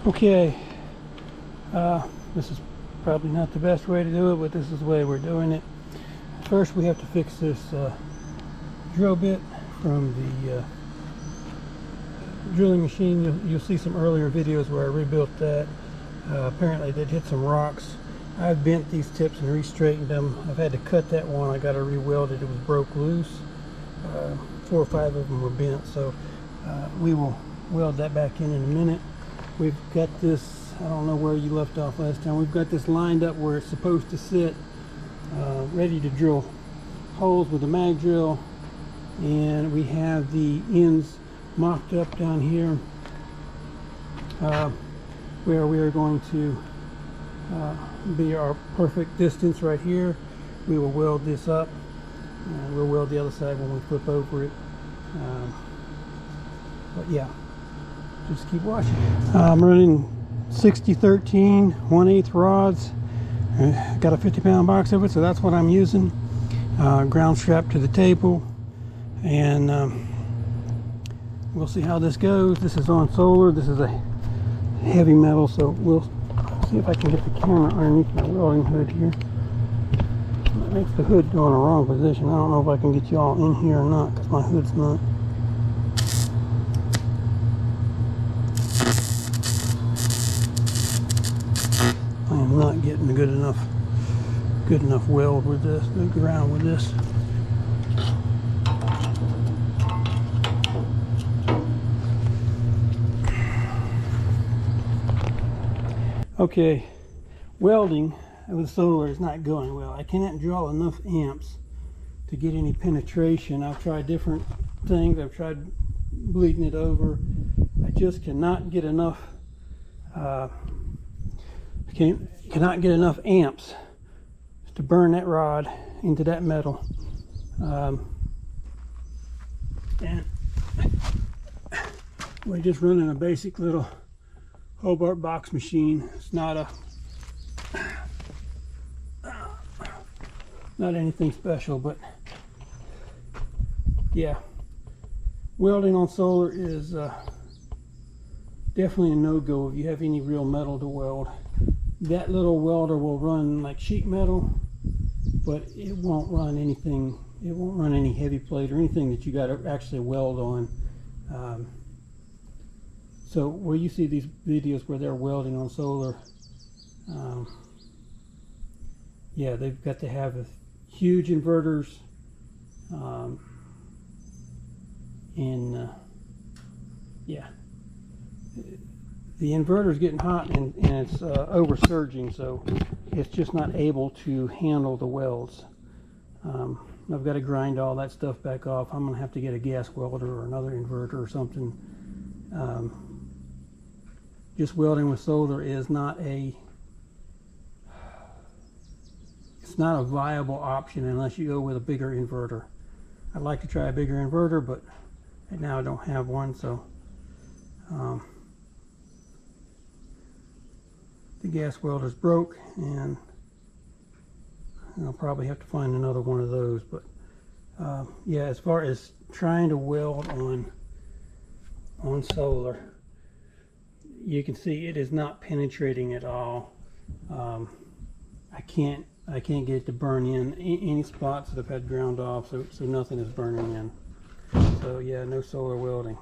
Okay, this is probably not the best way to do it, but this is the way we're doing it. First we have to fix this drill bit from the drilling machine. You'll see some earlier videos where I rebuilt that. Apparently they'd hit some rocks. I've bent these tips and re-straightened them. I've had to cut that one. I got to re-weld it. It was broke loose. 4 or 5 of them were bent, so we will weld that back in a minute. We've got this, I don't know where you left off last time, we've got this lined up where it's supposed to sit, ready to drill holes with a mag drill, and we have the ends mocked up down here where we are going to be our perfect distance right here. We will weld this up, and we'll weld the other side when we flip over it. But yeah, just keep watching. I'm running 60-13 1/8 rods. Got a 50-pound box of it, so that's what I'm using. Ground strap to the table, and we'll see how this goes. This is on solar. This is a heavy metal, so we'll see if I can get the camera underneath my welding hood here. That makes the hood go in the wrong position. I don't know if I can get you all in here or not, because my hood's not. I am not getting a good enough weld with this, the ground with this. Okay, welding with solar is not going well. I cannot draw enough amps to get any penetration. I've tried different things. I've tried bleeding it over. I just cannot get enough cannot get enough amps to burn that rod into that metal. And we're just running a basic little Hobart box machine. It's not anything special, but yeah, welding on solar is definitely a no-go if you have any real metal to weld. That little welder will run like sheet metal, but it won't run anything. It won't run any heavy plate or anything that you got to actually weld on. So where you see these videos where they're welding on solar, yeah, they've got to have huge inverters, yeah, the inverter is getting hot and it's over surging, so it's just not able to handle the welds. I've got to grind all that stuff back off. I'm going to have to get a gas welder or another inverter or something. Just welding with solar is not a viable option unless you go with a bigger inverter. I'd like to try a bigger inverter, but right now I don't have one, so the gas welder's broke, and I'll probably have to find another one of those. But yeah, as far as trying to weld on solar, you can see it is not penetrating at all. I can't get it to burn in any spots that have had ground off, so nothing is burning in. So yeah, no solar welding.